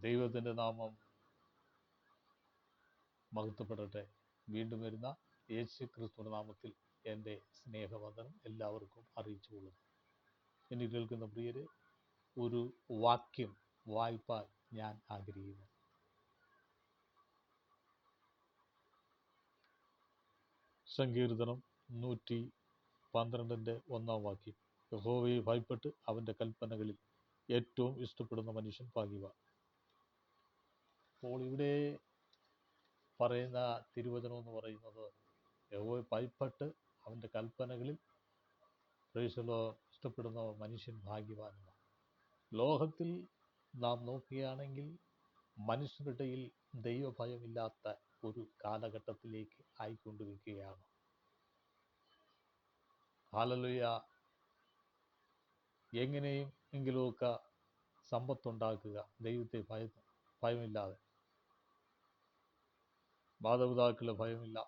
ദൈവത്തിൻ്റെ നാമം മഹത്വപ്പെടട്ടെ. വീണ്ടും വരുന്ന യേശു ക്രിസ്തുവിന്റെ നാമത്തിൽ എൻ്റെ സ്നേഹവന്ദനം എല്ലാവർക്കും അറിയിച്ചു കൊള്ളുന്നു. എന്നെ കേൾക്കുന്ന പ്രിയരെ, ഒരു വാക്യം വായിപ്പാൻ ഞാൻ ആഗ്രഹിക്കുന്നു. സങ്കീർത്തനം 112:1 യഹോവയെ ഭയപ്പെട്ട് അവൻ്റെ കൽപ്പനകളിൽ ഏറ്റവും ഇഷ്ടപ്പെടുന്ന മനുഷ്യൻ ഭാഗ്യവാൻ. അപ്പോൾ ഇവിടെ പറയുന്ന തിരുവചനം എന്ന് പറയുന്നത് യഹോവയെ ഭയപ്പെട്ട് അവൻ്റെ കൽപ്പനകളിൽ ഇഷ്ടപ്പെടുന്ന മനുഷ്യൻ ഭാഗ്യവാനാണ്. ലോകത്തിൽ നാം നോക്കുകയാണെങ്കിൽ മനുഷ്യരുടെയിൽ ദൈവഭയമില്ലാത്ത ഒരു കാലഘട്ടത്തിലേക്ക് ആയിക്കൊണ്ടിരിക്കുകയാണ്. ഹല്ലേലൂയ. എങ്ങനെയെങ്കിലുമൊക്കെ സമ്പത്തുണ്ടാക്കുക, ദൈവത്തെ ഭയമില്ലാതെ, മാതാപിതാക്കളെ ഭയമില്ല,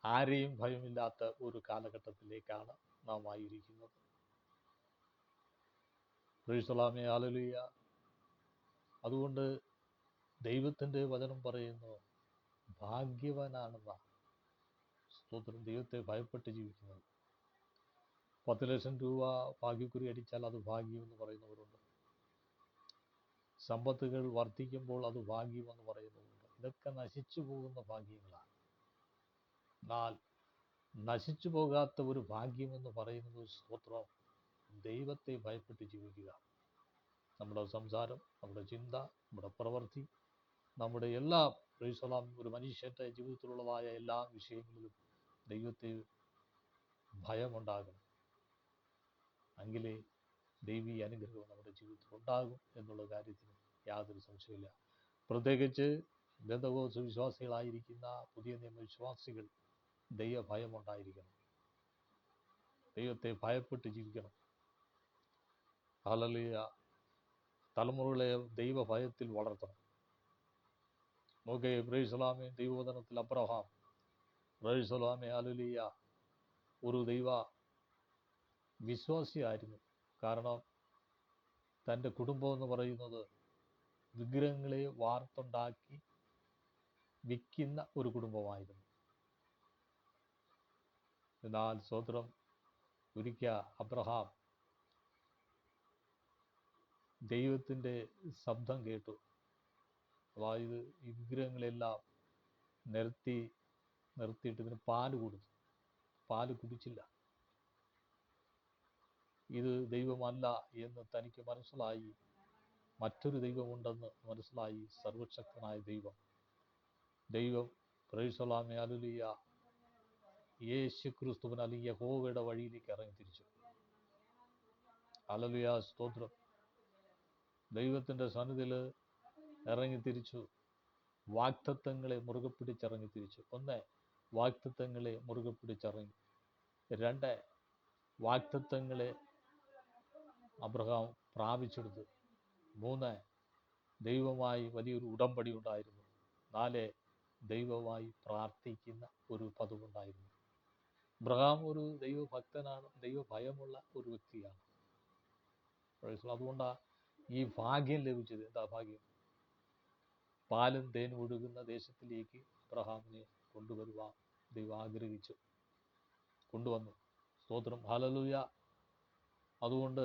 ആരെയും ഭയമില്ലാത്ത ഒരു കാലഘട്ടത്തിലേക്കാണ് നാം ആയിരിക്കുന്നത്. പ്രൈസ്തലോമേ, ഹല്ലേലൂയ. അതുകൊണ്ട് ദൈവത്തിൻ്റെ വചനം പറയുന്നു, ഭാഗ്യവാനാണെന്നാണ്. സ്തോത്രം. ദൈവത്തെ ഭയപ്പെട്ട് ജീവിക്കുന്നത്. 10 ലക്ഷം രൂപ ഭാഗ്യക്കുറി അടിച്ചാൽ അത് ഭാഗ്യമെന്ന് പറയുന്നവരുണ്ട്. സമ്പത്തുകൾ വർദ്ധിക്കുമ്പോൾ അത് ഭാഗ്യമെന്ന് പറയുന്നവരുണ്ട്. ഇതൊക്കെ നശിച്ചു പോകുന്ന ഭാഗ്യങ്ങളാണ്. എന്നാൽ നശിച്ചു പോകാത്ത ഒരു ഭാഗ്യമെന്ന് പറയുന്നത്, സ്തോത്രം, ദൈവത്തെ ഭയപ്പെട്ട് ജീവിക്കുക. നമ്മുടെ സംസാരം, നമ്മുടെ ചിന്ത, നമ്മുടെ പ്രവൃത്തി, നമ്മുടെ എല്ലാ ഒരു മനുഷ്യൻ്റെ ജീവിതത്തിലുള്ളതായ എല്ലാ വിഷയങ്ങളിലും ദൈവത്തെ ഭയമുണ്ടാകണം. എങ്കിലേ ദൈവീയ അനുഗ്രഹം നമ്മുടെ ജീവിതത്തിൽ ഉണ്ടാകും എന്നുള്ള കാര്യത്തിന് യാതൊരു സംശയമില്ല. പ്രത്യേകിച്ച് ബന്ധകോസ വിശ്വാസികളായിരിക്കുന്ന പുതിയ നിയമ വിശ്വാസികൾ ദൈവഭയമുണ്ടായിരിക്കണം. ദൈവത്തെ ഭയപ്പെട്ട് ജീവിക്കണം. ഹല്ലേലൂയ. തലമുറകളെ ദൈവഭയത്തിൽ വളർത്തണം. പ്രൈസ്തലോമേ, ദൈവവചനത്തിൽ അബ്രഹാം, പ്രൈസ്തലോമേ, ഹല്ലേലൂയ, ഒരു ദൈവ വിശ്വാസിയായിരുന്നു. കാരണം തൻ്റെ കുടുംബം എന്ന് പറയുന്നത് വിഗ്രഹങ്ങളെ വാർത്തുണ്ടാക്കി വിൽക്കുന്ന ഒരു കുടുംബമായിരുന്നു. എന്നാൽ സ്വതന്ത്രം ഒരിക്കൽ അബ്രഹാം ദൈവത്തിൻ്റെ ശബ്ദം കേട്ടു. അതായത് ഈ വിഗ്രഹങ്ങളെല്ലാം നിർത്തിയിട്ട് ഇതിന് പാല് കൊടുത്തു. പാല് കുടിച്ചില്ല. ഇത് ദൈവമല്ല എന്ന് തനിക്ക് മനസ്സിലായി. മറ്റൊരു ദൈവമുണ്ടെന്ന് മനസ്സിലായി. സർവശക്തനായ ദൈവം പ്രൈസ്തലോമേ, ഹല്ലേലൂയ, യേശു ക്രിസ്തുവിന് അല്ലെങ്കിൽ യഹോവയുടെ വഴിയിലേക്ക് ഇറങ്ങി തിരിച്ചു. ഹല്ലേലൂയ, സ്തോത്രം. ദൈവത്തിൻ്റെ സന്നിധിയിൽ ഇറങ്ങി തിരിച്ചു. വാഗ്ദത്തങ്ങളെ മുറുകെ പിടിച്ചിറങ്ങി തിരിച്ചു. 1, വാഗ്ദത്തങ്ങളെ മുറുകെ പിടിച്ചിറങ്ങി. 2, വാഗ്ദത്തങ്ങളെ അബ്രഹാം പ്രാപിച്ചെടുത്തു. 3, ദൈവമായി വലിയൊരു ഉടമ്പടി ഉണ്ടായിരുന്നു. 4, ദൈവമായി പ്രാർത്ഥിക്കുന്ന ഒരു പതിവുണ്ടായിരുന്നു. അബ്രഹാം ഒരു ദൈവഭക്തനാണ്, ദൈവഭയമുള്ള ഒരു വ്യക്തിയാണ്. അതുകൊണ്ടാണ് ഈ ഭാഗ്യം ലഭിച്ചത്. എന്താ ഭാഗ്യം? പാലും തേൻ ഒഴുകുന്ന ദേശത്തിലേക്ക് അബ്രഹാമിനെ കൊണ്ടുവരുവാൻ ദൈവം ആഗ്രഹിച്ചു. കൊണ്ടുവന്നു. സ്തോത്രം. ഹല്ലേലൂയ. അതുകൊണ്ട്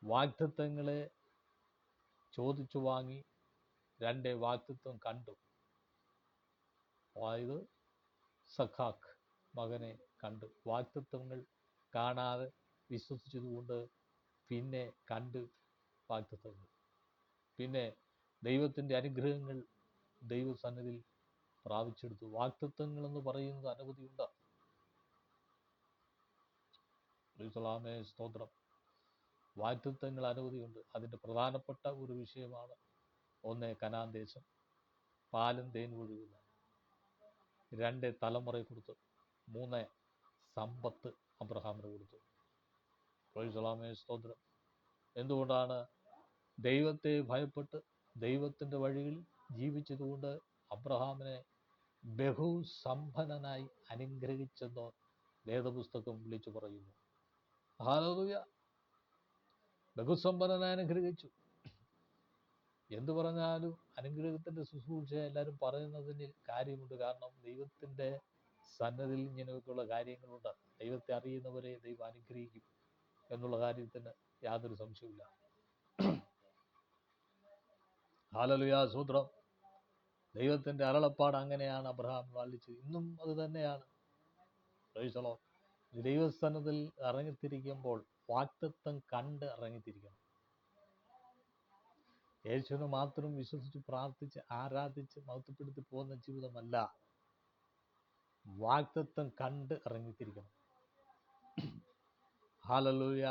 വാഗ്ദത്തങ്ങളെ ചോദിച്ചു വാങ്ങി. 2, വാഗ്ദത്തം കണ്ടു. അതായത് സഖാക്ക്, മകനെ കണ്ടു. വാഗ്ദത്തങ്ങൾ കാണാതെ വിശ്വസിച്ചതുകൊണ്ട് പിന്നെ കണ്ട് വാഗ്ദത്തങ്ങൾ. പിന്നെ ദൈവത്തിൻ്റെ അനുഗ്രഹങ്ങൾ ദൈവസന്നിധിയിൽ പ്രാപിച്ചെടുത്തു. വാഗ്ദത്തങ്ങൾ എന്ന് പറയുന്നത് അനവധിയുണ്ട്. സ്തോത്രം. വാഗ്ദത്തങ്ങൾ അനവധിയുണ്ട്. അതിൻ്റെ പ്രധാനപ്പെട്ട ഒരു വിഷയമാണ് 1, കനാൻ ദേശം, പാലും തേൻ ഒഴുകുന്ന. 2, തലമുറയെ കൊടുത്തു. 3, സമ്പത്ത് അബ്രഹാമിന് കൊടുത്തു. സ്തോത്രം. എന്തുകൊണ്ടാണ്? ദൈവത്തെ ഭയപ്പെട്ട് ദൈവത്തിൻ്റെ വഴിയിൽ ജീവിച്ചതുകൊണ്ട് അബ്രഹാമിനെ ബഹുസമ്പന്നനായി അനുഗ്രഹിച്ചെന്ന് വേദപുസ്തകം വിളിച്ചു പറയുന്നു. ഹല്ലേലൂയ. ബഹുസമ്പന്നനായി അനുഗ്രഹിച്ചു. എന്തു പറഞ്ഞാലും അനുഗ്രഹത്തിൻ്റെ ശുശ്രൂഷ എല്ലാവരും പറയുന്നതിന് കാര്യമുണ്ട്. കാരണം ദൈവത്തിൻ്റെ സന്നദ്ധിയിൽ ഇങ്ങനെയൊക്കെയുള്ള കാര്യങ്ങളുണ്ട്. ദൈവത്തെ അറിയുന്നവരെ ദൈവം അനുഗ്രഹിക്കും എന്നുള്ള കാര്യത്തിന് യാതൊരു സംശയവുമില്ല. ഹല്ലേലൂയ, സ്തോത്രം. ദൈവത്തിൻ്റെ അരുളപ്പാട് അങ്ങനെയാണ് അബ്രഹാം പാലിച്ചത്. ഇന്നും അത് തന്നെയാണ്. Price the Lord. ദൈവസന്നിധിയിൽ ഇറങ്ങിത്തിരിക്കുമ്പോൾ വാഗ്ദത്തം കണ്ട് ഇറങ്ങിത്തിരിക്കണം. യേശുവിനെ മാത്രം വിശ്വസിച്ച് പ്രാർത്ഥിച്ച് ആരാധിച്ച് മഹത്വപ്പെടുത്തി പോകുന്ന ജീവിതമല്ല, വാഗ്ദത്തം കണ്ട് ഇറങ്ങിത്തിരിക്കണം. ഹല്ലേലൂയ.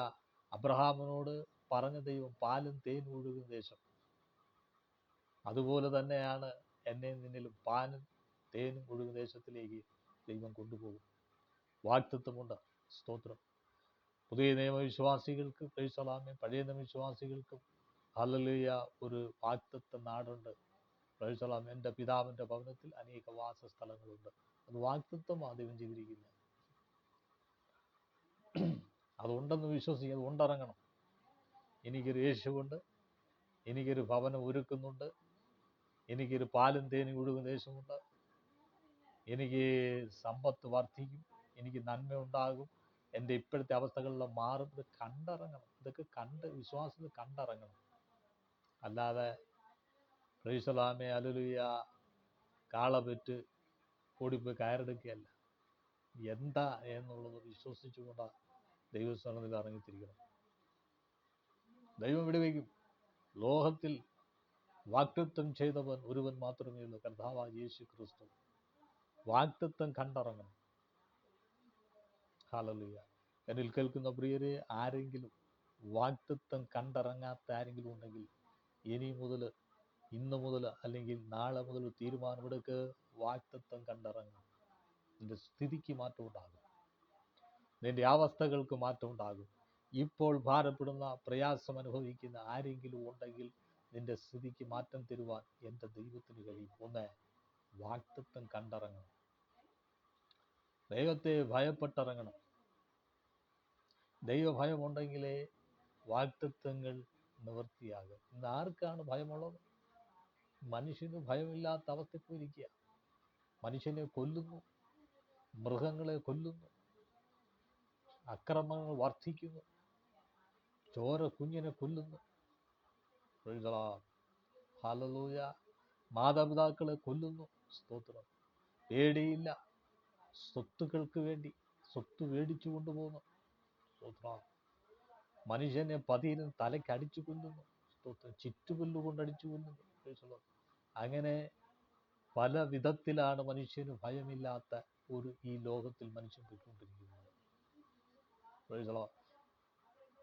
അബ്രഹാമിനോട് പറഞ്ഞ ദൈവം പാലും തേനും ഒഴുകുന്ന ദേശം, അതുപോലെ തന്നെയാണ് എന്നെ നിന്നിലും പാലും തേനും ഒഴുകുന്ന ദേശത്തിലേക്ക് ദൈവം കൊണ്ടുപോകും. വാഗ്ദത്തമുണ്ട്. സ്തോത്രം. പുതിയ നിയമവിശ്വാസികൾക്ക് പ്രൈസ് ദി ലോർഡ്, പഴയ നിയമവിശ്വാസികൾക്കും ഹല്ലേലൂയ ഒരു വാഗ്ദത്ത നാടുണ്ട്. Price the Lord. എൻ്റെ പിതാവിൻ്റെ ഭവനത്തിൽ അനേക വാസസ്ഥലങ്ങളുണ്ട്. അത് വാഗ്ദത്തമാണ് ദൈവം ചെയ്തിരിക്കുന്നത്. അതുണ്ടെന്ന് വിശ്വസിക്കുക, അത് കൊണ്ടിറങ്ങണം. എനിക്കൊരു യേശുവുണ്ട്, എനിക്കൊരു ഭവനം ഒരുക്കുന്നുണ്ട്, എനിക്കൊരു പാലും തേനും ഒഴുകുന്ന ദേശമുണ്ട്, എനിക്ക് സമ്പത്ത് വർദ്ധിക്കും, എനിക്ക് നന്മ ഉണ്ടാകും, എൻ്റെ ഇപ്പോഴത്തെ അവസ്ഥകളിൽ മാറും. ഇത് കണ്ടിറങ്ങണം. ഇതൊക്കെ കണ്ട് വിശ്വാസത്തിൽ കണ്ടിറങ്ങണം. അല്ലാതെ പ്രൈസ് ദി ലോർഡ്, ഹല്ലേലൂയ കാള പെറ്റ് ഓടിപ്പോയി കയറെടുക്കുകയല്ല. എന്താ എന്നുള്ളത് വിശ്വസിച്ചുകൊണ്ട് ദൈവസ്ഥാനത്തിൽ ഇറങ്ങിത്തിരിക്കണം. ദൈവം വിടുവിക്കും. ലോകത്തിൽ വാഗ്ദത്തം ചെയ്തവൻ ഒരുവൻ മാത്രമേ ഉള്ളൂ, കർത്താവായ യേശു ക്രിസ്തു. വാഗ്ദത്തം കണ്ടിറങ്ങണം. ഹല്ലേലൂയ. എന്നിൽ കേൾക്കുന്ന പ്രിയരെ, ആരെങ്കിലും വാഗ്ദത്തം കണ്ടിറങ്ങാത്ത ആരെങ്കിലും ഉണ്ടെങ്കിൽ ഇനി മുതൽ, ഇന്ന് മുതൽ അല്ലെങ്കിൽ നാളെ മുതൽ തീരുമാനമെടുക്ക്. വാഗ്ദത്തം കണ്ടിറങ്ങണം. നിന്റെ സ്ഥിതിക്ക് മാറ്റം ഉണ്ടാകും, നിന്റെ അവസ്ഥകൾക്ക് മാറ്റം ഉണ്ടാകും. ഇപ്പോൾ ഭാരപ്പെടുന്ന, പ്രയാസം അനുഭവിക്കുന്ന ആരെങ്കിലും ഉണ്ടെങ്കിൽ നിന്റെ സ്ഥിതിക്ക് മാറ്റം തരുവാൻ എൻ്റെ ദൈവത്തിന് കഴിയും. ഒന്ന്, വാഗ്ദത്തം കണ്ടിറങ്ങണം. ദൈവത്തെ ഭയപ്പെട്ടിറങ്ങണം. ദൈവഭയമുണ്ടെങ്കിലേ വാഗ്ദത്തങ്ങൾ നിവൃത്തിയാകും. ഇന്ന് ആർക്കാണ് ഭയമുള്ളത്? മനുഷ്യന് ഭയമില്ലാത്ത അവസ്ഥ പോയിരിക്കുക. മനുഷ്യനെ കൊല്ലുന്നു, മൃഗങ്ങളെ കൊല്ലുന്നു, അക്രമങ്ങൾ വർദ്ധിക്കുന്നു, ചോര കുഞ്ഞിനെ കൊല്ലുന്നു. ഹല്ലേലൂയ. മാതാപിതാക്കളെ കൊല്ലുന്നു. സ്തോത്രം. പേടിയില്ല. സ്വത്തുക്കൾക്ക് വേണ്ടി സ്വത്ത് മേടിച്ചു കൊണ്ടുപോകുന്നു. സ്തോത്രം. മനുഷ്യനെ പതിയിലും തലയ്ക്കടിച്ചു കൊല്ലുന്നു. സ്തോത്രം. ചുറ്റുപുല്ല് കൊണ്ടടിച്ചു കൊല്ലുന്നു. അങ്ങനെ പല വിധത്തിലാണ് മനുഷ്യന് ഭയമില്ലാത്ത ഈ ലോകത്തിൽ മനുഷ്യൻ പോയിക്കൊണ്ടിരിക്കുന്നത്.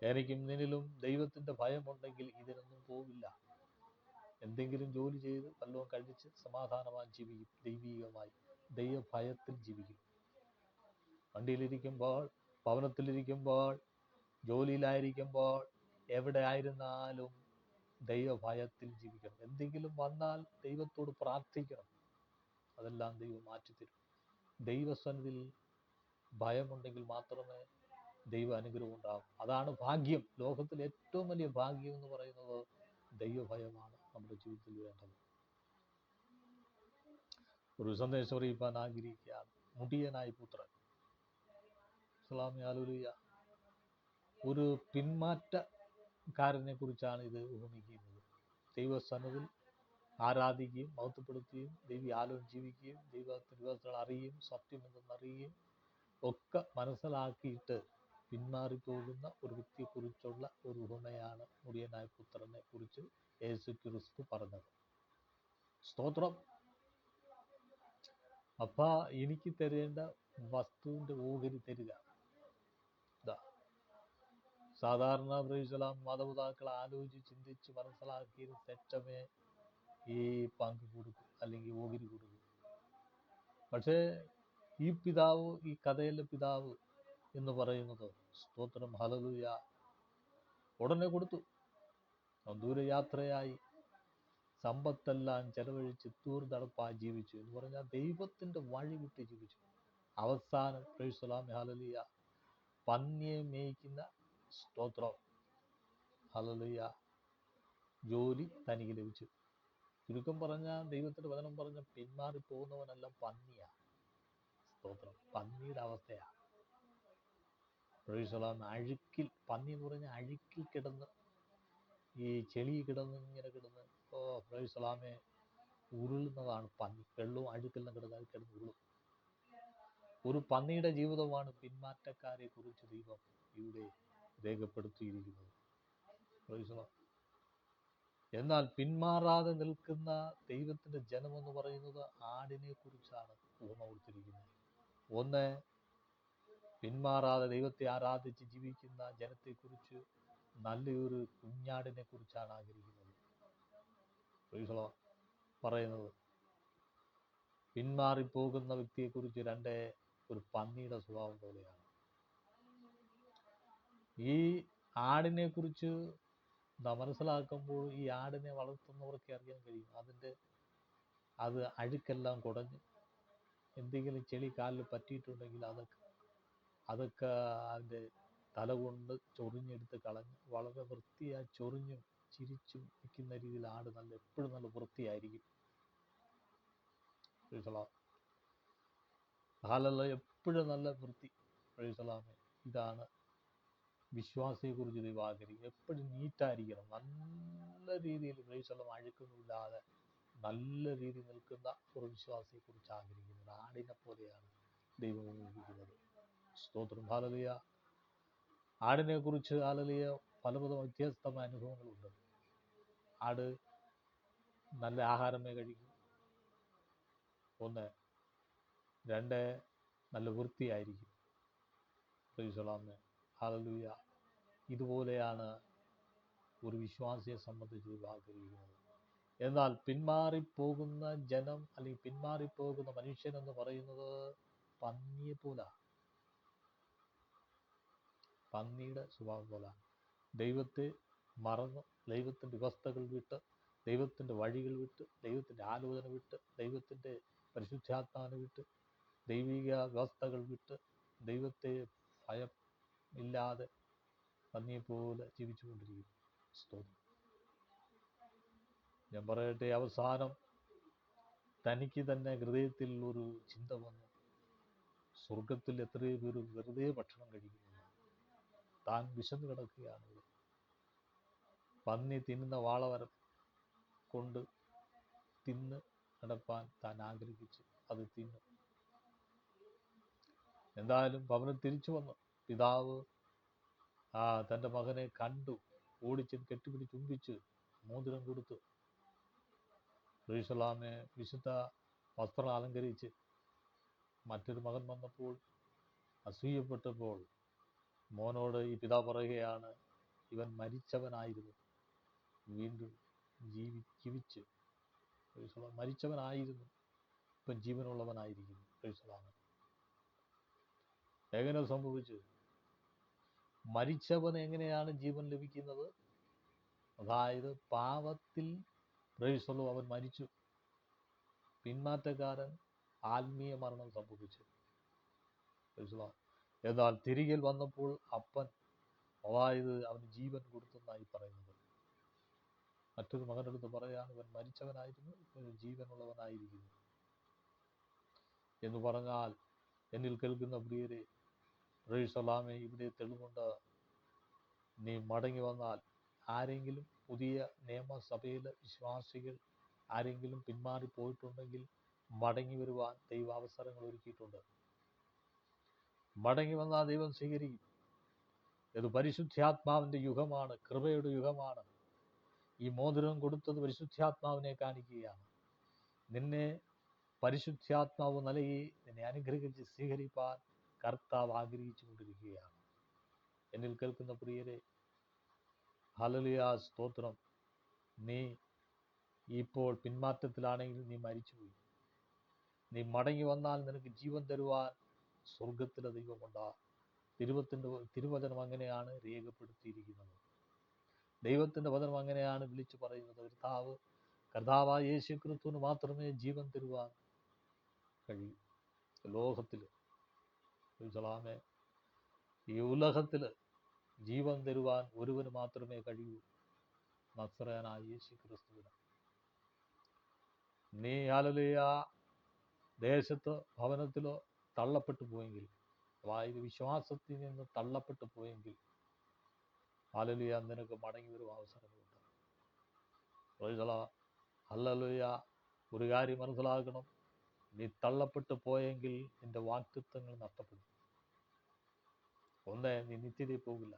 എനിക്കും നിന്നിലും ദൈവത്തിൻ്റെ ഭയമുണ്ടെങ്കിൽ ഇതിനൊന്നും പോവില്ല. എന്തെങ്കിലും ജോലി ചെയ്ത് വല്ലതും കഴിച്ച് സമാധാനമായി ജീവിക്കും. ദൈവീകമായി ദൈവഭയത്തിൽ ജീവിക്കും. വണ്ടിയിലിരിക്കുമ്പോൾ, ഭവനത്തിലിരിക്കുമ്പോൾ, ജോലിയിലായിരിക്കുമ്പോൾ, എവിടെ ആയിരുന്നാലും ദൈവഭയത്തിൽ ജീവിക്കണം. എന്തെങ്കിലും വന്നാൽ ദൈവത്തോട് പ്രാർത്ഥിക്കണം. അതെല്ലാം ദൈവം മാറ്റിത്തരും. ദൈവസന്നിധിയിൽ ഭയമുണ്ടെങ്കിൽ മാത്രമേ ദൈവ അനുഗ്രഹം ഉണ്ടാകും. അതാണ് ഭാഗ്യം. ലോകത്തിൽ ഏറ്റവും വലിയ ഭാഗ്യം എന്ന് പറയുന്നത് ദൈവഭയമാണ് നമ്മുടെ ജീവിതത്തിൽ വേണ്ടത്. ഒരു സന്ദേശം അറിയിപ്പാൻ ആഗ്രഹിക്കുകയാണ്. മുടിയനായ പുത്രൻ. ഹല്ലേലൂയ. ഒരു പിന്മാറ്റക്കാരനെ കുറിച്ചാണ് ഇത് ഉപമിക്കുന്നത്. ദൈവസന്നിധിയിൽ ആരാധിക്കുകയും മഹത്വപ്പെടുത്തുകയും ദൈവീയാലോചന ജീവിക്കുകയും ദൈവത്തിൻ്റെ അറിയുകയും സത്യം എന്തെന്നറിയുകയും ഒക്കെ മനസ്സിലാക്കിയിട്ട് പിന്മാറിപ്പോകുന്ന ഒരു വ്യക്തിയെക്കുറിച്ചുള്ള ഒരു ഉപമയാണ് മുടിയനായ പുത്രനെ കുറിച്ച് യേശു ക്രിസ്തു പറഞ്ഞത്. സ്തോത്രം. അപ്പാ എനിക്ക് തരേണ്ട വസ്തുവിൻ്റെ ഓഹരി തരിക. സാധാരണ പ്രൈസലാം മാതാപിതാക്കൾ ആലോചിച്ച് ചിന്തിച്ച് മനസ്സിലാക്കിയതിന് ശേഷമേ ഈ പങ്ക് കൊടുക്കും അല്ലെങ്കിൽ ഓഹരി കൊടുക്കും. പക്ഷേ ഈ പിതാവ്, ഈ കഥയിലെ പിതാവ് എന്ന് പറയുന്നത്, സ്തോത്രം, ഹല്ലേലൂയ, ഉടനെ കൊടുത്തു. ദൂരയാത്രയായി സമ്പത്തെല്ലാം ചെലവഴിച്ച് തൂർതടപ്പായി ജീവിച്ചു എന്ന് പറഞ്ഞാൽ ദൈവത്തിൻ്റെ വഴി വിട്ട് ജീവിച്ചു. അവസാനം പ്രൈസലാം ഹല്ലേലൂയ പന്നിയെ മേയ്ക്കുന്ന, സ്തോത്രം, ഹല്ലേലൂയ, ജോലി തനിക്ക് ലഭിച്ചു. ചുരുക്കം പറഞ്ഞാൽ ദൈവത്തിന്റെ വചനം പറഞ്ഞ പിന്മാറിപ്പോകുന്നവനെല്ലാം പന്നിയാണ്. സ്തോത്രം. പന്നിയുടെ അവസ്ഥയാണ്. അഴുക്കിൽ, പന്നി എന്ന് പറഞ്ഞാൽ അഴുക്കിൽ കിടന്ന്, ഈ ചെളി കിടന്ന് ഇങ്ങനെ കിടന്ന് പ്രൈസലാമെ ഉരുളുന്നതാണ് പന്നി. വെള്ളവും അഴുക്കെല്ലാം കിടന്ന് ഉരുളും. ഒരു പന്നിയുടെ ജീവിതമാണ് പിന്മാറ്റക്കാരെ കുറിച്ച് ദൈവം ഇവിടെ രേഖപ്പെടുത്തിയിരിക്കുന്നത്. എന്നാൽ പിന്മാറാതെ നിൽക്കുന്ന ദൈവത്തിന്റെ ജനമെന്ന് പറയുന്നത് ആടിനെ കുറിച്ചാണ് ഉപമ കൊടുത്തിരിക്കുന്നത്. ഒന്ന്, പിന്മാറാതെ ദൈവത്തെ ആരാധിച്ച് ജീവിക്കുന്ന ജനത്തെക്കുറിച്ച് നല്ലൊരു കുഞ്ഞാടിനെ കുറിച്ചാണ് ആഗ്രഹിക്കുന്നത് പറയുന്നത്. പിന്മാറിപ്പോകുന്ന വ്യക്തിയെക്കുറിച്ച് രണ്ട്, ഒരു പന്നിയുടെ സ്വഭാവം പോലെയാണ്. ഈ ആടിനെ കുറിച്ച് മനസ്സിലാക്കുമ്പോൾ ഈ ആടിനെ വളർത്തുന്നവർക്ക് അറിയാൻ കഴിയും. അത് അഴുക്കെല്ലാം കുടഞ്ഞ് എന്തെങ്കിലും ചെളി കാലിൽ പറ്റിയിട്ടുണ്ടെങ്കിൽ അതൊക്കെ അതിൻ്റെ തല കൊണ്ട് ചൊറിഞ്ഞെടുത്ത് കളഞ്ഞ് വളരെ വൃത്തിയായി ചൊറിഞ്ഞും ചിരിച്ചും നിൽക്കുന്ന രീതിയിൽ ആട് എപ്പോഴും നല്ല വൃത്തിയായിരിക്കും. എപ്പോഴും നല്ല വൃത്തി. ഇതാണ് വിശ്വാസിയെക്കുറിച്ച് ദൈവം ആഗ്രഹിക്കും. എപ്പോഴും നീറ്റായിരിക്കണം, നല്ല രീതിയിൽ അഴുക്കൊന്നുമില്ലാതെ നല്ല രീതിയിൽ നിൽക്കുന്ന ഒരു വിശ്വാസിയെക്കുറിച്ച് ആഗ്രഹിക്കുന്നത്. ആടിനെ പോലെയാണ് ദൈവം ഉപയോഗിക്കുന്നത്. സ്തോത്രം. ഹല്ലേലൂയ. ആടിനെ കുറിച്ച് ഹല്ലേലൂയ പലവിധ വ്യത്യസ്തമായ അനുഭവങ്ങളുണ്ട്. ആട് നല്ല ആഹാരമേ കഴിക്കും. ഒന്ന്. രണ്ട്, നല്ല വൃത്തിയായിരിക്കും. ഹല്ലേലൂയ. ഇതുപോലെയാണ് ഒരു വിശ്വാസിയെ സംബന്ധിച്ച് ആഗ്രഹിക്കുന്നത്. എന്നാൽ പിന്മാറിപ്പോകുന്ന ജനം അല്ലെങ്കിൽ പിന്മാറിപ്പോകുന്ന മനുഷ്യൻ എന്ന് പറയുന്നത് പന്നിയെ പോലാണ്. പന്നിയുടെ സ്വഭാവം പോലാണ്. ദൈവത്തെ മറന്ന്, ദൈവത്തിൻ്റെ വ്യവസ്ഥകൾ വിട്ട്, ദൈവത്തിൻ്റെ വഴികൾ വിട്ട്, ദൈവത്തിൻ്റെ ആലോചന വിട്ട്, ദൈവത്തിൻ്റെ പരിശുദ്ധാത്മാവിനെ വിട്ട്, ദൈവിക വ്യവസ്ഥകൾ വിട്ട്, ദൈവത്തെ ഭയം ഇല്ലാതെ പന്നിയെപ്പോലെ ജീവിച്ചുകൊണ്ടിരിക്കും. സ്തോത്രം. ഞാൻ പറയട്ടെ, അവസാനം തനിക്ക് തന്നെ ഹൃദയത്തിൽ ഒരു ചിന്ത വന്നു, സ്വർഗത്തിൽ എത്രയോ പേര് വെറുതെ ഭക്ഷണം കഴിക്കുന്നു, താൻ വിശന്നു കിടക്കുകയാണ്. പന്നി തിന്നുന്ന വാളവരം കൊണ്ട് തിന്ന് നടപ്പാൻ താൻ ആഗ്രഹിച്ച് അത് തിന്നു. എന്തായാലും ഭവനം തിരിച്ചു വന്നു. പിതാവ് തൻ്റെ മകനെ കണ്ടു, ഓടിച്ച് കെട്ടിപ്പിടിച്ച് ചുംബിച്ച് മോതിരം കൊടുത്തു. വിശുദ്ധ വസ്ത്രം അലങ്കരിച്ച് മറ്റൊരു മകൻ വന്നപ്പോൾ അസൂയപ്പെട്ടപ്പോൾ മോനോട് ഈ പിതാവ് പറയുകയാണ്, ഇവൻ മരിച്ചവനായിരുന്നു, വീണ്ടും ജീവിച്ച്. മരിച്ചവനായിരുന്നു, ഇപ്പം ജീവനുള്ളവനായിരിക്കുന്നു. എങ്ങനെ സംഭവിച്ചു? മരിച്ചവന് എങ്ങനെയാണ് ജീവൻ ലഭിക്കുന്നത്? അതായത് പാപത്തിൽ അവൻ മരിച്ചു. പിന്മാറ്റക്കാരൻ ആത്മീയ മരണം സംഭവിച്ചു. എന്നാൽ തിരികെ വന്നപ്പോൾ അപ്പൻ, അതായത് അവന് ജീവൻ കൊടുത്തെന്നായി പറയുന്നത്. മറ്റൊരു മകൻ്റെ അടുത്ത് പറയാണ്, ഇവൻ മരിച്ചവനായിരുന്നു, ജീവനുള്ളവനായിരിക്കുന്നു എന്ന് പറഞ്ഞാൽ, എന്നിൽ കേൾക്കുന്ന പ്രിയരെ, ഇവിടെ തെളിവുണ്ട്. നീ മടങ്ങി വന്നാൽ, ആരെങ്കിലും പുതിയ നിയമസഭയിലെ വിശ്വാസികൾ ആരെങ്കിലും പിന്മാറിപ്പോയിട്ടുണ്ടെങ്കിൽ മടങ്ങി വരുവാൻ ദൈവ അവസരങ്ങൾ ഒരുക്കിയിട്ടുണ്ട്. മടങ്ങി വന്നാൽ ദൈവം സ്വീകരിക്കും. ഇത് പരിശുദ്ധാത്മാവിൻ്റെ യുഗമാണ്, കൃപയുടെ യുഗമാണ്. ഈ മോതിരം കൊടുത്തത് പരിശുദ്ധാത്മാവിനെ കാണിക്കുകയാണ്. നിന്നെ പരിശുദ്ധാത്മാവ് നൽകി നിന്നെ അനുഗ്രഹിച്ച് സ്വീകരിപ്പാൻ കർത്താവ് ആഗ്രഹിച്ചു കൊണ്ടിരിക്കുകയാണ്. എന്നിൽ കേൾക്കുന്ന പ്രിയരെ, ഹല്ലേലൂയ, സ്തോത്രം. നീ ഇപ്പോൾ പിന്മാറ്റത്തിലാണെങ്കിൽ നീ മരിച്ചുപോയി. നീ മടങ്ങി വന്നാൽ നിനക്ക് ജീവൻ തരുവാൻ സ്വർഗത്തിലെ ദൈവമുണ്ട്. തിരുവചനം അങ്ങനെയാണ് രേഖപ്പെടുത്തിയിരിക്കുന്നത്. ദൈവത്തിൻ്റെ വചനം അങ്ങനെയാണ് വിളിച്ചു പറയുന്നത്. കർത്താവായ യേശു ക്രിസ്തുവിന് മാത്രമേ ജീവൻ തരുവാൻ കഴിയൂ. ലോകത്തിൽ, ഈ ഉലകത്തിൽ ജീവൻ തരുവാൻ ഒരുവന് മാത്രമേ കഴിയൂ. നസ്രയനായ യേശു ക്രിസ്തുവിന്. നീ ഹല്ലേലൂയ ദേശത്തോ ഭവനത്തിലോ തള്ളപ്പെട്ടു പോയെങ്കിൽ, അതായത് വിശ്വാസത്തിൽ നിന്ന് തള്ളപ്പെട്ടു പോയെങ്കിൽ, ഹല്ലേലൂയ നിനക്ക് മടങ്ങി വരും അവസരമുണ്ട്. ഹല്ലേലൂയ. ഒരു കാര്യം മനസ്സിലാക്കണം, നീ തള്ളപ്പെട്ടു പോയെങ്കിൽ നിന്റെ വാഗ്ദത്തങ്ങൾ നഷ്ടപ്പെടും. ഒന്ന്, നീ നിത്യതയിൽ പോകില്ല.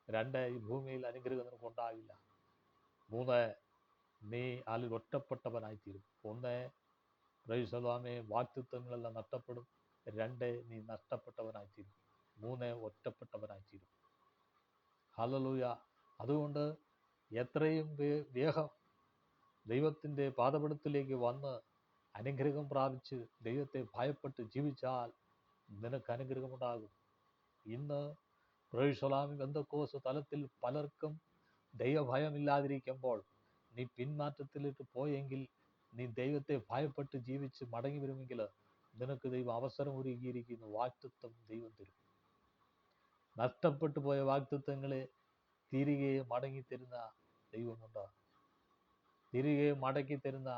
രണ്ട്, ഈ ഭൂമിയിൽ അനുഗ്രഹം നിനക്ക് ഉണ്ടാകില്ല. മൂന്ന്, നീ അതിൽ ഒറ്റപ്പെട്ടവനായിത്തീരും. ഒന്ന്, പ്രൈസലാമേ, വാഗ്ദത്തങ്ങളെല്ലാം നഷ്ടപ്പെടും. രണ്ട്, നീ നഷ്ടപ്പെട്ടവനായിത്തീരും. മൂന്ന്, ഒറ്റപ്പെട്ടവനായിത്തീരും. ഹല്ലേലൂയ. അതുകൊണ്ട് എത്രയും വേഗം ദൈവത്തിൻ്റെ പാദപീഠത്തിലേക്ക് വന്ന് അനുഗ്രഹം പ്രാപിച്ച് ദൈവത്തെ ഭയപ്പെട്ട് ജീവിച്ചാൽ നിനക്ക് അനുഗ്രഹമുണ്ടാകും. ഇന്ന് പ്രൈസലാമി ബന്ധക്കോസ് തലത്തിൽ പലർക്കും ദൈവഭയമില്ലാതിരിക്കുമ്പോൾ നീ പിന്മാറ്റത്തിലേക്ക് പോയെങ്കിൽ, നീ ദൈവത്തെ ഭയപ്പെട്ട് ജീവിച്ച് മടങ്ങി വരുമെങ്കിൽ നിനക്ക് ദൈവം അവസരം ഒരുക്കിയിരിക്കുന്നു. വാഗ്ദത്തം ദൈവം തരും. നഷ്ടപ്പെട്ടു പോയ വാഗ്ദത്തങ്ങളെ തിരികെ മടങ്ങി തരുന്ന ദൈവമുണ്ട്. തിരികെ മടക്കി തരുന്ന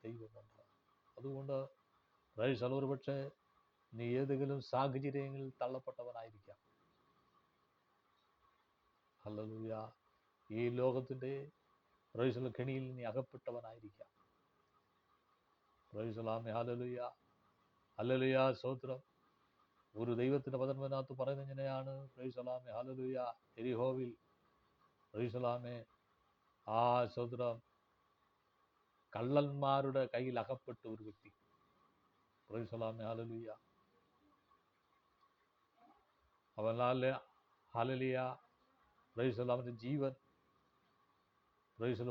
ദൈവമുണ്ട്. അതുകൊണ്ട് പ്രൈസൽ, ഒരു പക്ഷേ നീ ഏതെങ്കിലും സാഹചര്യങ്ങളിൽ തള്ളപ്പെട്ടവനായിരിക്കാം. ഹല്ലേലൂയ. ഈ ലോകത്തിൻ്റെ പ്രൈസൽ കെണിയിൽ നീ അകപ്പെട്ടവനായിരിക്കാം. പ്രൈസലാമേ, ഹല്ലേലൂയ. ഹല്ലേലൂയ, സ്തോത്രം. ഒരു ദൈവത്തിൻ്റെ വചനത്തിനകത്ത് പറയുന്നത് ഇങ്ങനെയാണ്. പ്രൈസലാമേ, ഹല്ലേലൂയ. എരിഹോവിൽ പ്രൈസലാമേ, ആ സ്തോത്രം, കള്ളന്മാരുടെ കയ്യിൽ അകപ്പെട്ട ഒരു വ്യക്തി. പ്രൈസലാമേ, ഹല്ലേലൂയ. അവനാൽ ഹല്ലേലൂയ പ്രൈസൽ, അവൻ്റെ ജീവൻ പ്രൈസൽ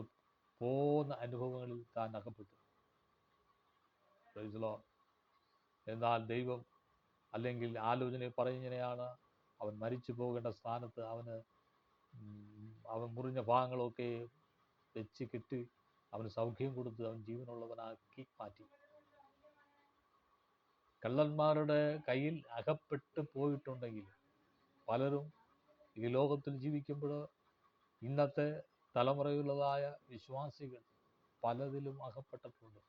പോകുന്ന അനുഭവങ്ങളിൽ താൻ അകപ്പെട്ടു. പ്രൈസലോ. എന്നാൽ ദൈവം അല്ലെങ്കിൽ ആലോചന പറയുന്നതിനെയാണ്, അവൻ മരിച്ചു പോകേണ്ട സ്ഥാനത്ത് അവൻ മുറിഞ്ഞ ഭാഗങ്ങളൊക്കെ വെച്ച് കെട്ടി അവന് സൗഖ്യം കൊടുത്ത് അവൻ ജീവനുള്ളവനാക്കി മാറ്റി. കള്ളന്മാരുടെ കയ്യിൽ അകപ്പെട്ട് പോയിട്ടുണ്ടെങ്കിൽ, പലരും ഈ ലോകത്തിൽ ജീവിക്കുമ്പോൾ ഇന്നത്തെ തലമുറയിലുള്ളതായ വിശ്വാസികൾ പലതിലും അകപ്പെട്ടിട്ടുണ്ട്.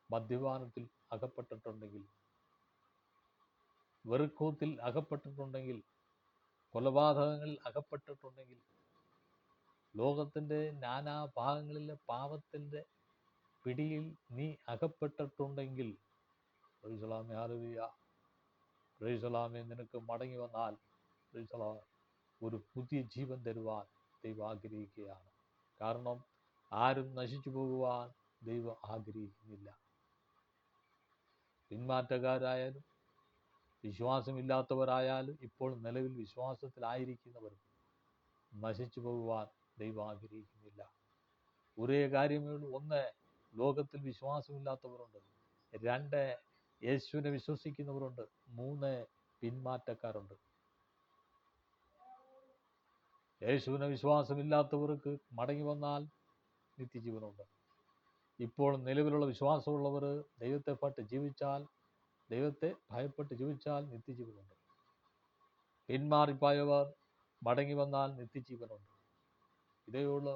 മദ്യപാനത്തിൽ അകപ്പെട്ടിട്ടുണ്ടെങ്കിൽ, വെറുക്കൂത്തിൽ അകപ്പെട്ടിട്ടുണ്ടെങ്കിൽ, കൊലപാതകങ്ങളിൽ അകപ്പെട്ടിട്ടുണ്ടെങ്കിൽ, ലോകത്തിൻ്റെ നാനാ ഭാഗങ്ങളിലെ പാപത്തിൻ്റെ പിടിയിൽ നീ അകപ്പെട്ടിട്ടുണ്ടെങ്കിൽ, പ്രൈസലാമേ, ഹല്ലേലൂയ, പ്രൈസലാമേ, നിനക്ക് മടങ്ങി വന്നാൽ ഒരു പുതിയ ജീവൻ തരുവാൻ ദൈവം ആഗ്രഹിക്കുകയാണ്. കാരണം ആരും നശിച്ചു പോകുവാൻ ദൈവം ആഗ്രഹിക്കുന്നില്ല. പിന്മാറ്റക്കാരായാലും വിശ്വാസമില്ലാത്തവരായാലും ഇപ്പോൾ നിലവിൽ വിശ്വാസത്തിലായിരിക്കുന്നവരും നശിച്ചു പോകുവാൻ ദൈവം ആഗ്രഹിക്കുന്നില്ല. ഒരേ കാര്യമേ ഉള്ളൂ. ഒന്ന്, ലോകത്തിൽ വിശ്വാസമില്ലാത്തവരുണ്ട്. രണ്ട്, യേശുവിനെ വിശ്വസിക്കുന്നവരുണ്ട്. മൂന്ന്, പിന്മാറ്റക്കാരുണ്ട്. യേശുവിനെ വിശ്വാസമില്ലാത്തവർക്ക് മടങ്ങി വന്നാൽ നിത്യജീവനുണ്ട്. ഇപ്പോൾ നിലവിലുള്ള വിശ്വാസമുള്ളവർ ദൈവത്തെ ഭയപ്പെട്ട് ജീവിച്ചാൽ നിത്യജീവനുണ്ട്. പിന്മാറിപ്പോയവർ മടങ്ങി വന്നാൽ നിത്യജീവനുണ്ട്. ഇതേയുള്ള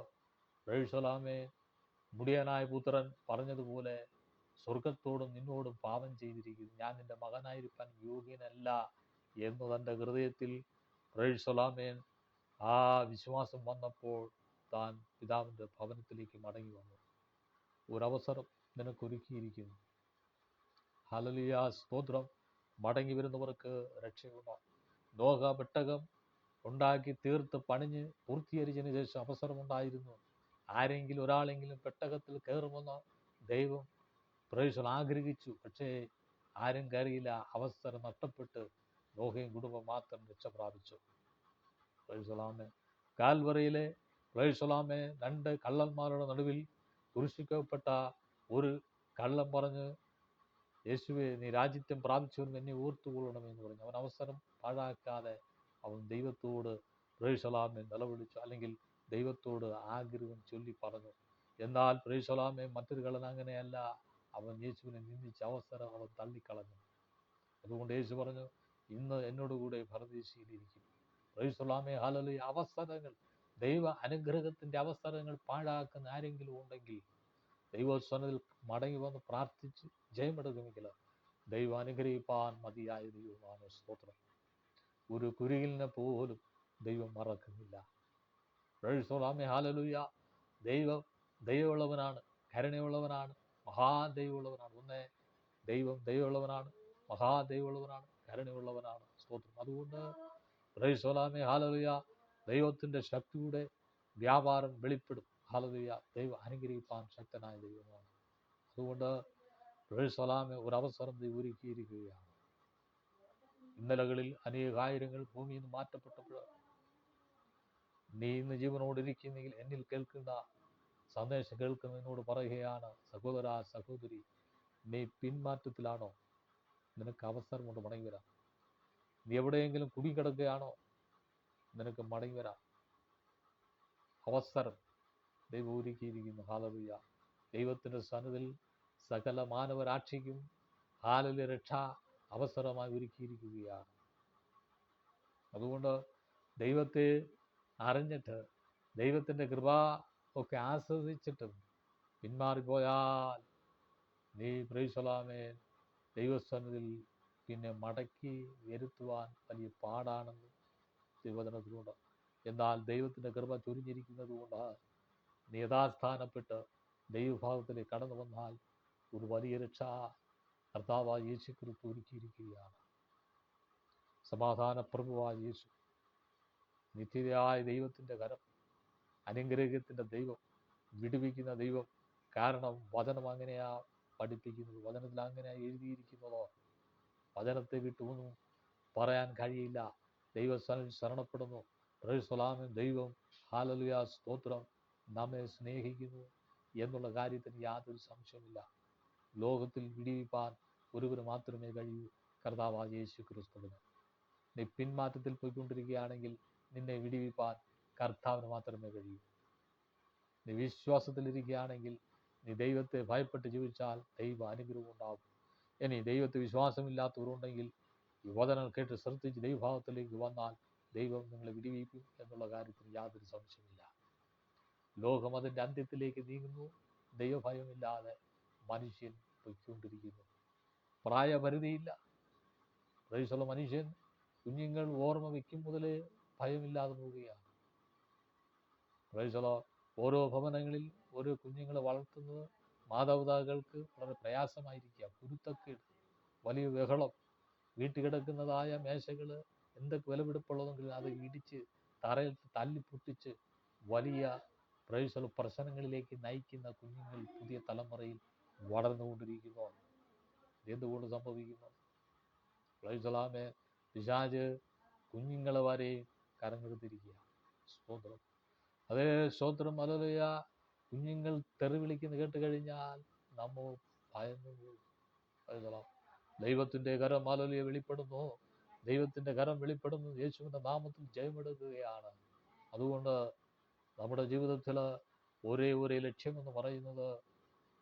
പ്രൈസലാമേ, മുടിയനായ പുത്രൻ പറഞ്ഞതുപോലെ, സ്വർഗത്തോടും നിന്നോടും പാപം ചെയ്തിരിക്കുന്നു, ഞാൻ നിന്റെ മകനായിരിക്കാൻ യോഗ്യനല്ല എന്ന് തൻ്റെ ഹൃദയത്തിൽ പ്രൈസലാമേൻ ആ വിശ്വാസം വന്നപ്പോൾ താൻ പിതാവിൻ്റെ ഭവനത്തിലേക്ക് മടങ്ങി വന്നു. ഒരവസരം നിനക്കൊരുക്കിയിരിക്കുന്നു. ഹല്ലേലൂയ, സ്തോത്രം. മടങ്ങി വരുന്നവർക്ക് രക്ഷയുണ്ടോ? നോഹ പെട്ടകം ഉണ്ടാക്കി തീർത്ത് പണിഞ്ഞ് പൂർത്തീകരിച്ചതിന് ശേഷം അവസരമുണ്ടായിരുന്നു. ആരെങ്കിലും ഒരാളെങ്കിലും പെട്ടകത്തിൽ കയറുമെന്ന് ദൈവം പ്രൈസൽ ആഗ്രഹിച്ചു. പക്ഷേ ആരും കയറിയില്ല. അവസരം നഷ്ടപ്പെട്ട് നോഹയും കുടുംബം മാത്രം രക്ഷ പ്രാപിച്ചു. പ്രൈസലാമേ. കാൽവറിയിലെ പ്രൈസലാമേ, രണ്ട് കള്ളന്മാരുടെ നടുവിൽ കുരിശിക്കപ്പെട്ട ഒരു കള്ളൻ പറഞ്ഞ്, യേശുവെ, നീ രാജ്യത്വം പ്രാപിച്ചവനും എന്നെ ഓർത്തുകൊള്ളണമെന്ന് പറഞ്ഞു. അവൻ അവസരം പാഴാക്കാതെ അവൻ ദൈവത്തോട് പ്രൈസലാമേ നിലവിളിച്ചു, അല്ലെങ്കിൽ ദൈവത്തോട് ആഗ്രഹം ചൊല്ലി പറഞ്ഞു. എന്നാൽ പ്രൈസലാമേ, മറ്റൊരു കള്ളൻ അങ്ങനെയല്ല. അവൻ യേശുവിനെ നിന്ദിച്ച അവസരം അവൻ തള്ളിക്കളഞ്ഞു. അതുകൊണ്ട് യേശു പറഞ്ഞു, ഇന്ന് എന്നോടുകൂടെ പരദീസയിലിരിക്കും. പ്രൈസലാമേ, ഹല്ലേലൂയ. അവസരങ്ങൾ ദൈവ അനുഗ്രഹത്തിന്റെ അവസരങ്ങൾ പാഴാക്കുന്ന ആരെങ്കിലും ഉണ്ടെങ്കിൽ ദൈവസ്വനത്തിൽ മടങ്ങി വന്ന് പ്രാർത്ഥിച്ച് ജയമെടുക്കുമെങ്കിൽ ദൈവം അനുഗ്രഹിപ്പാൻ മതിയായ ദൈവമാണ്. സ്തോത്രം. ഒരു കുരുകിലിനെ പോലും ദൈവം മറക്കുന്നില്ല. ഹല്ലേലൂയ. ദൈവം ദൈവമുള്ളവനാണ്, കരുണയുള്ളവനാണ്, മഹാദൈവമുള്ളവനാണ്. ഒന്നേ, ദൈവം ദൈവമുള്ളവനാണ്, മഹാദൈവമുള്ളവനാണ്, കരുണയുള്ളവനാണ്. സ്തോത്രം. അതുകൊണ്ട് ഹല്ലേലൂയ, ദൈവത്തിന്റെ ശക്തിയുടെ വ്യാപാരം വെളിപ്പെടും. ഹല്ലേലൂയ. ദൈവം അനുഗ്രഹിപ്പാൻ ശക്തനായ ദൈവമാണ്. അതുകൊണ്ട് ഒരവസരം ഒരുക്കിയിരിക്കുകയാണ്. ഇന്നലകളിൽ അനേകായിരങ്ങൾ ഭൂമിയിൽ നിന്ന് മാറ്റപ്പെട്ടപ്പോൾ നീ ഇന്ന് ജീവനോടിരിക്കുന്നെങ്കിൽ എന്നിൽ കേൾക്കുന്ന സന്ദേശം കേൾക്കുന്നതിനോട് പറയുകയാണ്, സഹോദര സഹോദരി, നീ പിന്മാറ്റത്തിലാണോ? നിനക്ക് അവസരം കൊണ്ട് മടങ്ങി വരാം. നീ എവിടെയെങ്കിലും കുടുങ്ങിക്കിടക്കുകയാണോ? നിനക്ക് മടങ്ങി വരാം. അവസരം ദൈവം ഒരുക്കിയിരിക്കുന്നു. ഹല്ലേലൂയ. ദൈവത്തിന്റെ സന്നിധിയിൽ സകല മാനവരാക്ഷിക്കും ഹല്ലേലൂയ രക്ഷ അവസരമായി ഒരുക്കിയിരിക്കുകയാണ്. അതുകൊണ്ട് ദൈവത്തെ അറിഞ്ഞിട്ട് ദൈവത്തിന്റെ കൃപ ഒക്കെ ആസ്വദിച്ചിട്ടും പിന്മാറിപ്പോയാൽ നീ പ്രൈസലാമേ ദൈവസന്നിധിയിൽ പിന്നെ മടക്കി വരുത്തുവാൻ വലിയ പാടാണെന്ന് തിരുവചനത്തിലുണ്ട്. എന്നാൽ ദൈവത്തിന്റെ കൃപ ചൊരിഞ്ഞിരിക്കുന്നത് കൊണ്ട് നീ യഥാസ്ഥാനപ്പെട്ട് ദൈവഭാഗത്തിലേക്ക് കടന്നു വന്നാൽ ഒരു വലിയ രക്ഷ കർത്താവായ യേശു ക്രിസ്തു ഒരുക്കിയിരിക്കുകയാണ്. സമാധാന പ്രഭുവായ യേശു, നിത്യതയായ ദൈവത്തിന്റെ കരം, അനുഗ്രഹത്തിന്റെ ദൈവം, വിടുവിക്കുന്ന ദൈവം. കാരണം വചനം അങ്ങനെയാ പഠിപ്പിക്കുന്നത്, വചനത്തിൽ അങ്ങനെയാ എഴുതിയിരിക്കുന്നതോ. വചനത്തെ വിട്ടൊന്നും പറയാൻ കഴിയില്ല. ദൈവസ്ഥനിൽ ശരണപ്പെടുന്നു. പ്രൈസലാമൻ. ദൈവം ഹല്ലേലൂയ സ്തോത്രം നമ്മെ സ്നേഹിക്കുന്നു എന്നുള്ള കാര്യത്തിന് യാതൊരു സംശയമില്ല. ലോകത്തിൽ വിടിവിപ്പാൻ ഒരുവന് മാത്രമേ കഴിയൂ, കർത്താവായ യേശു ക്രിസ്തുവിന്. നീ പിന്മാറ്റത്തിൽ പോയിക്കൊണ്ടിരിക്കുകയാണെങ്കിൽ നിന്നെ വിടിവിപ്പാൻ കർത്താവിന് മാത്രമേ കഴിയൂ. നീ വിശ്വാസത്തിലിരിക്കുകയാണെങ്കിൽ, നീ ദൈവത്തെ ഭയപ്പെട്ട് ജീവിച്ചാൽ ദൈവ അനുഗ്രഹം ഉണ്ടാകും. ഇനി ദൈവത്തെ വിശ്വാസമില്ലാത്തവരുണ്ടെങ്കിൽ ഈ വചനം കേട്ട് ശ്രദ്ധിച്ച് ദൈവഭാവത്തിലേക്ക് വന്നാൽ ദൈവം നിങ്ങളെ വിടിവിക്കും എന്നുള്ള കാര്യത്തിന് യാതൊരു സംശയമില്ല. ലോകം അതിൻ്റെ അന്ത്യത്തിലേക്ക് നീങ്ങുന്നു. ദൈവഭയമില്ലാതെ മനുഷ്യൻ പൊയ്ക്കൊണ്ടിരിക്കുന്നു. പ്രായപരിധിയില്ല. പ്രൈസുള്ള മനുഷ്യൻ കുഞ്ഞുങ്ങൾ ഓർമ്മ വയ്ക്കും മുതലേ ഭയമില്ലാതെ പോവുകയാണ്. പ്രൈസുള്ള ഓരോ ഭവനങ്ങളിൽ ഓരോ കുഞ്ഞുങ്ങളെ വളർത്തുന്നത് മാതാപിതാക്കൾക്ക് വളരെ പ്രയാസമായിരിക്കുക. കുരുത്തക്കേട്, വലിയ ബഹളം, വീട്ടിൽ കിടക്കുന്നതായ മേശകൾ എന്തൊക്കെ വിലപിടിപ്പുള്ളതെങ്കിലും അത് ഇടിച്ച് തറയിൽ തല്ലിപ്പൊട്ടിച്ച് വലിയ പ്രശ്നങ്ങളിലേക്ക് നയിക്കുന്ന കുഞ്ഞുങ്ങൾ പുതിയ തലമുറയിൽ വളർന്നുകൊണ്ടിരിക്കുന്നു. എന്തുകൊണ്ട് സംഭവിക്കുന്നു? പ്രൈസലാമേ, പിശാച് കുഞ്ഞുങ്ങളെ വരെ കരഞ്ഞെടുത്തിരിക്കുക. സ്തോത്രം. അതേ സ്തോത്രം. ഹല്ലേലൂയ. കുഞ്ഞുങ്ങൾ തെറി വിളിക്കുന്ന കേട്ട് കഴിഞ്ഞാൽ നമ്മോ ഭയന്നു പോകും. ദൈവത്തിന്റെ കരം ഹല്ലേലൂയ വെളിപ്പെടുന്നു. ദൈവത്തിന്റെ കരം വെളിപ്പെടുന്നു. യേശുവിന്റെ നാമത്തിൽ ജയമെടുക്കുകയാണ്. അതുകൊണ്ട് നമ്മുടെ ജീവിതത്തിൽ ഒരേ ലക്ഷ്യമെന്ന് പറയുന്നത്,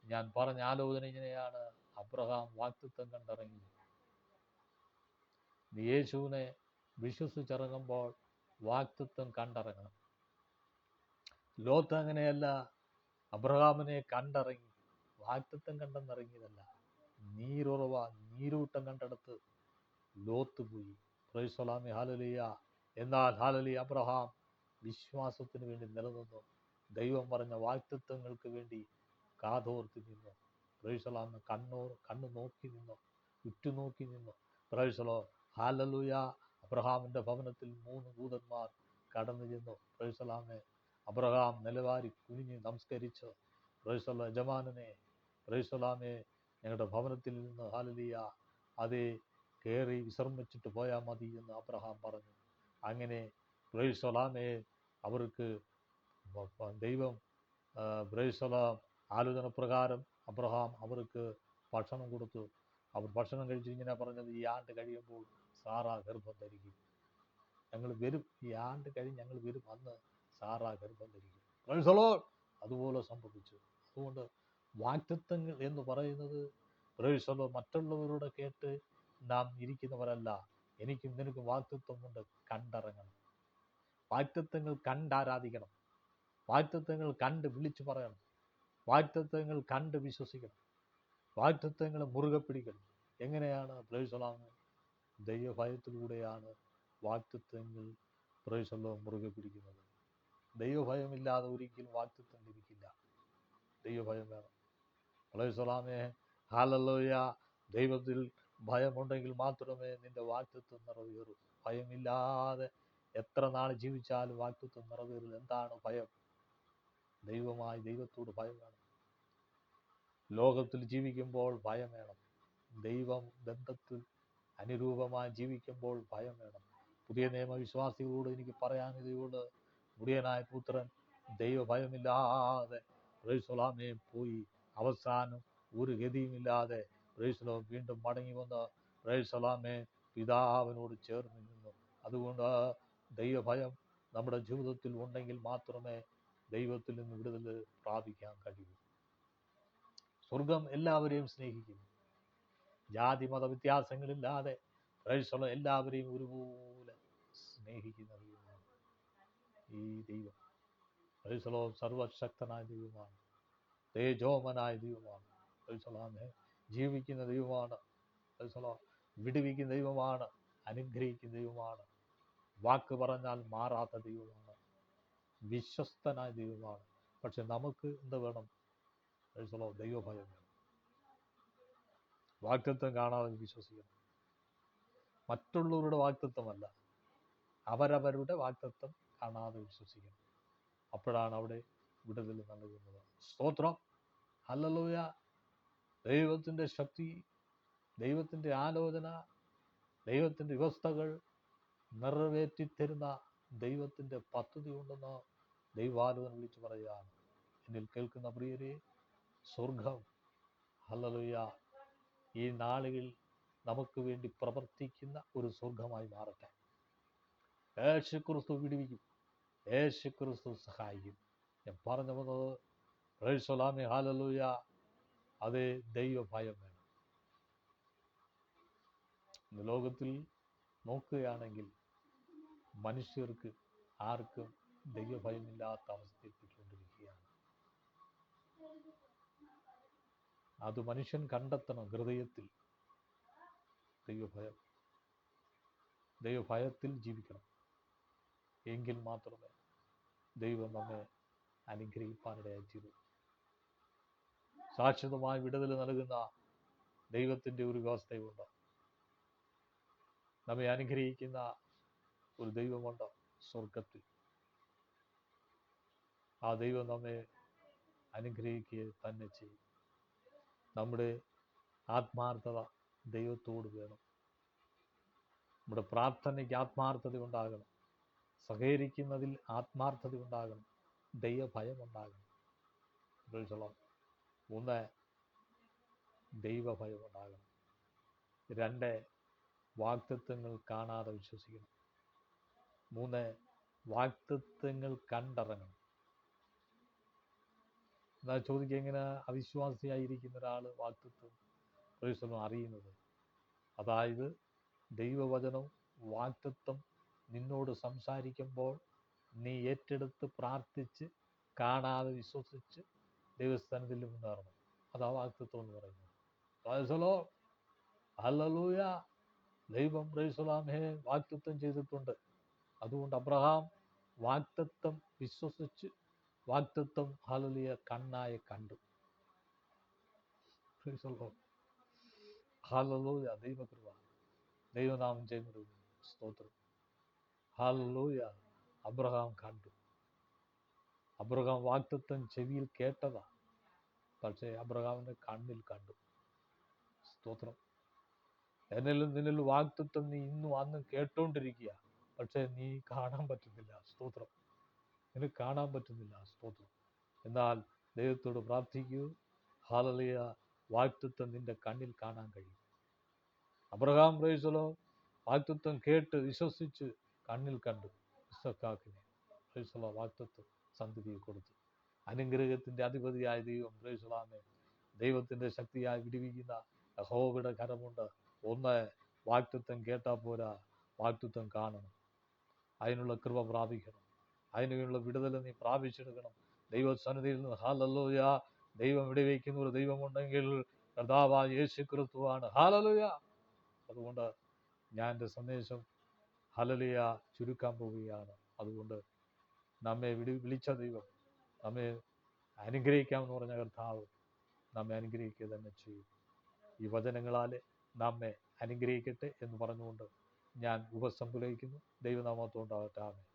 ഞാൻ പറഞ്ഞ ആലോചന ഇങ്ങനെയാണ്. അബ്രഹാം വാഗ്ദത്തം കണ്ടിറങ്ങി. നീ യേശുവിനെ വിശ്വസിച്ചിറങ്ങുമ്പോൾ വാഗ്ദത്തം കണ്ടിറങ്ങണം. ലോത്ത് അങ്ങനെയല്ല. അബ്രഹാമിനെ കണ്ടിറങ്ങി, വാഗ്ദത്തം കണ്ടെന്നിറങ്ങിയതല്ല. നീരൂട്ടം കണ്ടെടുത്ത് ലോത്ത് പോയി. പ്രൈസലാമി. ഹല്ലേലൂയ. എന്നാൽ ഹല്ലേലൂയ അബ്രഹാം വിശ്വാസത്തിന് വേണ്ടി നിലനിന്നു. ദൈവം പറഞ്ഞ വാഗ്ദത്തങ്ങൾക്ക് വേണ്ടി കാതോർത്തി നിന്നു. പ്രൈസലാമി. കണ്ണു നോക്കി നിന്നു, ഉറ്റുനോക്കി നിന്നു. പ്രൈസലോ. ഹല്ലേലൂയ. അബ്രഹാമിന്റെ ഭവനത്തിൽ 3 ദൂതന്മാർ കടന്നു ചെന്നു. പ്രൈസലാമേ. അബ്രഹാം നിലവാരി കുനിഞ്ഞ് നമസ്കരിച്ച്, പ്രൈസല യജമാനനെ, പ്രൈസലാമേ, ഞങ്ങളുടെ ഭവനത്തിൽ നിന്ന് ഹല്ലേലൂയ അതേ കയറി വിശ്രമിച്ചിട്ട് പോയാൽ മതി എന്ന് അബ്രഹാം പറഞ്ഞു. അങ്ങനെ പ്രൈസലാമേ അവർക്ക് ദൈവം പ്രൈസലാം ആലോചന പ്രകാരം അബ്രഹാം അവർക്ക് ഭക്ഷണം കൊടുത്തു. അവർ ഭക്ഷണം കഴിച്ച് ഇങ്ങനെ പറഞ്ഞത്, ഈ ആണ്ട് കഴിയുമ്പോൾ സാറാ ഗർഭം ധരിക്കും. ഞങ്ങൾ വരും, ഈ ആണ്ട് കഴിഞ്ഞ് ഞങ്ങൾ വരും, അന്ന് സാറാ ഗർഭം ധരിക്കും. Praise the Lord. അതുപോലെ സംഭവിച്ചു. അതുകൊണ്ട് വാഗ്ദത്തങ്ങൾ എന്ന് പറയുന്നത് പ്രൈസ് ദി ലോർഡ് മറ്റുള്ളവരുടെ കേട്ട് നാം ഇരിക്കുന്നവരല്ല. എനിക്കും നിനക്കും വാഗ്ദത്തമുണ്ട്, കണ്ടിറങ്ങണം. വാഗ്ദത്തങ്ങൾ കണ്ടാരാധിക്കണം. വാഗ്ദത്തങ്ങൾ കണ്ട് വിളിച്ചു പറയണം. വാഗ്ദത്തങ്ങൾ കണ്ട് വിശ്വസിക്കണം. വാഗ്ദത്തങ്ങൾ മുറുകെ പിടിക്കണം. എങ്ങനെയാണ്? ദൈവഭയത്തിലൂടെയാണ് വാഗ്ദത്തങ്ങൾ മുറുകെ പിടിക്കുന്നത്. ദൈവഭയമില്ലാതെ ഒരിക്കലും വാഗ്ദത്തം ലഭിക്കില്ല. ദൈവഭയം വേണം. ഹല്ലേലൂയ. ദൈവത്തിൽ ഭയമുണ്ടെങ്കിൽ മാത്രമേ നിന്റെ വാഗ്ദത്തം നിറവേറൂ. ഭയമില്ലാതെ എത്ര നാൾ ജീവിച്ചാലും വാഗ്ദത്തം നിറവേറില്ല. എന്താണ് ഭയം? ദൈവത്തോട് ഭയം വേണം. ലോകത്തിൽ ജീവിക്കുമ്പോൾ ഭയം വേണം. ദൈവം ബന്ധത്തിൽ അനുരൂപമായി ജീവിക്കുമ്പോൾ ഭയം വേണം. പുതിയ നിയമവിശ്വാസികളോട് എനിക്ക് പറയാനിതുകൊണ്ട്, മുടിയനായ പുത്രൻ ദൈവഭയമില്ലാതെ പോയി അവസാനം ഒരു ഗതിയുമില്ലാതെ വീണ്ടും മടങ്ങി വന്ന് പിതാവിനോട് ചേർന്ന് നിന്നു. അതുകൊണ്ട് ദൈവഭയം നമ്മുടെ ജീവിതത്തിൽ ഉണ്ടെങ്കിൽ മാത്രമേ ദൈവത്തിൽ നിന്ന് വിടുതൽ പ്രാപിക്കാൻ കഴിയൂ. സ്വർഗം എല്ലാവരെയും സ്നേഹിക്കുന്നു. ജാതി മത വ്യത്യാസങ്ങളില്ലാതെ എല്ലാവരെയും ഒരുപോലെ സ്നേഹിക്കുന്ന ദൈവമാണ് ഈ ദൈവം. സർവശക്തനായ ദൈവമാണ്. തേജോമനായ ദൈവമാണ്. ജീവിക്കുന്ന ദൈവമാണ്. വിടുവിക്കുന്ന ദൈവമാണ്. അനുഗ്രഹിക്കുന്ന ദൈവമാണ്. വാക്ക് പറഞ്ഞാൽ മാറാത്ത ദൈവമാണ്. വിശ്വസ്തനായ ദൈവമാണ്. പക്ഷെ നമുക്ക് എന്ത് വേണം? ദൈവഭയം വേണം. വാഗ്ദത്തം കാണാതെ വിശ്വസിക്കണം. മറ്റുള്ളവരുടെ വാഗ്ദത്തമല്ല, അവരവരുടെ വാഗ്ദത്തം കാണാതെ വിശ്വസിക്കണം. അപ്പോഴാണ് അവിടെ വിടുതൽ നൽകുന്നത്. സ്തോത്രം. ഹല്ലേലൂയ. ദൈവത്തിൻ്റെ ശക്തി, ദൈവത്തിൻ്റെ ആലോചന, ദൈവത്തിൻ്റെ വ്യവസ്ഥകൾ നിറവേറ്റിത്തരുന്ന ദൈവത്തിൻ്റെ പദ്ധതി ഉണ്ടെന്ന് ദൈവാലോചന വിളിച്ചു പറയുകയാണ്. എന്നിൽ കേൾക്കുന്ന പ്രിയരെ, സ്വർഗം ഹല്ലേലൂയ ഈ നാളുകളിൽ നമുക്ക് വേണ്ടി പ്രവർത്തിക്കുന്ന ഒരു സ്വർഗമായി മാറട്ടെ. യേശുക്രിസ്തു വിടുവിക്കും. യേശുക്രിസ്തു സഹായിക്കും. ഞാൻ പറഞ്ഞു വന്നത് ഹല്ലേലൂയ, അത് ദൈവഭയം വേണം. ഇന്ന് ലോകത്തിൽ നോക്കുകയാണെങ്കിൽ മനുഷ്യർക്ക് ആർക്കും ദൈവഭയമില്ലാത്ത അവസ്ഥയെത്തിക്കൊണ്ടിരിക്കുകയാണ്. അത് മനുഷ്യൻ കണ്ടെത്തണം ഹൃദയത്തിൽ. ദൈവഭയത്തിൽ ജീവിക്കണം. എങ്കിൽ മാത്രമേ ദൈവം നമ്മെ അനുഗ്രഹിക്കാനിടയായിത്തീരൂ. ശാശ്വതമായി വിടുതൽ നൽകുന്ന ദൈവത്തിൻ്റെ ഒരു വ്യവസ്ഥയുണ്ട്. നമ്മെ അനുഗ്രഹിക്കുന്ന ഒരു ദൈവമുണ്ട് സ്വർഗത്തിൽ. ആ ദൈവം നമ്മെ അനുഗ്രഹിക്കുക തന്നെ ചെയ്യും. നമ്മുടെ ആത്മാർത്ഥത ദൈവത്തോട് വേണം. നമ്മുടെ പ്രാർത്ഥനയ്ക്ക് ആത്മാർത്ഥത ഉണ്ടാകണം. സഹകരിക്കുന്നതിൽ ആത്മാർത്ഥത ഉണ്ടാകണം. ദൈവഭയം ഉണ്ടാകണം. 3, ദൈവഭയം ഉണ്ടാകണം. 2, വാഗ്ദത്തങ്ങൾ കാണാതെ വിശ്വസിക്കണം. 3, വാഗ്ദത്തങ്ങൾ കണ്ടിറങ്ങണം. എന്നാൽ ചോദിക്കുക, എങ്ങനെ അവിശ്വാസിയായിരിക്കുന്ന ഒരാൾ വാഗ്ദത്തം അറിയുന്നത്? അതായത് ദൈവവചനം വാഗ്ദത്തം നിന്നോട് സംസാരിക്കുമ്പോൾ നീ ഏറ്റെടുത്ത് പ്രാർത്ഥിച്ച് കാണാതെ വിശ്വസിച്ച് ദൈവസ്ഥാനത്തിൽ മുന്നേറണം. അതാ വാഗ്ദത്തം എന്ന് പറയുന്നത്. ഹല്ലേലൂയ. ദൈവം വാഗ്ദത്തം ചെയ്തിട്ടുണ്ട്. അതുകൊണ്ട് അബ്രഹാം വാഗ്ദത്തം വിശ്വസിച്ച് വാഗ്ദത്തം ഹല്ലേലൂയ കണ്ണായി കണ്ടു. ഹല്ലേലൂയ. ദൈവകൃപ, ദൈവനാമം ചെയ്യുന്നത് സ്തോത്രം. ഹല്ലേലൂയ. അബ്രഹാം കണ്ടു. അബ്രഹാം വാഗ്ദത്തം ചെവിയിൽ കേട്ടതാ, പക്ഷേ അബ്രഹാമിന്റെ കണ്ണിൽ കണ്ടു. സ്തോത്രം. എന്നിലും നിന്നിൽ വാഗ്ദത്തം നീ ഇന്നും അന്നും കേട്ടോണ്ടിരിക്കുക, പക്ഷെ നീ കാണാൻ പറ്റുന്നില്ല. സ്തോത്രം. നിനക്ക് കാണാൻ പറ്റുന്നില്ല. സ്തോത്രം. എന്നാൽ ദൈവത്തോട് പ്രാർത്ഥിക്കൂ. ഹല്ലേലൂയ. വാഗ്ദത്തം നിന്റെ കണ്ണിൽ കാണാൻ കഴിയും. അബ്രഹാം വാഗ്ദത്തം കേട്ട് വിശ്വസിച്ച് കണ്ണിൽ കണ്ടു. ഇസ്ഹാക്കിനെ വാഗ്ദത്തം സന്തതിയെ കൊടുത്തു. അനുഗ്രഹത്തിന്റെ അധിപതിയായ ദൈവം ദൈവത്തിന്റെ ശക്തിയായി വിടുവിക്കുന്ന യഹോവയുടെ കരമുണ്ട്. 1, വാഗ്ദത്തം കേട്ടാൽ പോരാ, വാഗ്ദത്തം കാണണം. അതിനുള്ള കൃപ പ്രാപിക്കണം. അതിനുള്ള വിടുതൽ നീ പ്രാപിച്ചെടുക്കണം. ദൈവസന്നിധിയിൽ നിന്ന് ഹല്ലേലൂയ. ദൈവം വിടുവിക്കുന്ന ഒരു ദൈവമുണ്ടെങ്കിൽ കർത്താവായ യേശു ക്രിസ്തുവാണ്. ഹല്ലേലൂയ. അതുകൊണ്ട് ഞാൻ എൻ്റെ സന്ദേശം ഹല്ലേലൂയ ചുരുക്കാൻ പോവുകയാണ്. അതുകൊണ്ട് നമ്മെ വിളിച്ച ദൈവം, നമ്മെ അനുഗ്രഹിക്കാമെന്ന് പറഞ്ഞ കർത്താവ് നമ്മെ അനുഗ്രഹിക്കുക തന്നെ ചെയ്യും. ഈ വചനങ്ങളാലെ നമ്മെ അനുഗ്രഹിക്കട്ടെ എന്ന് പറഞ്ഞുകൊണ്ട് ഞാൻ ഉപസംഹരിക്കുന്നു. ദൈവനാമത്തോണ്ടാകട്ടെ. ആമേൻ.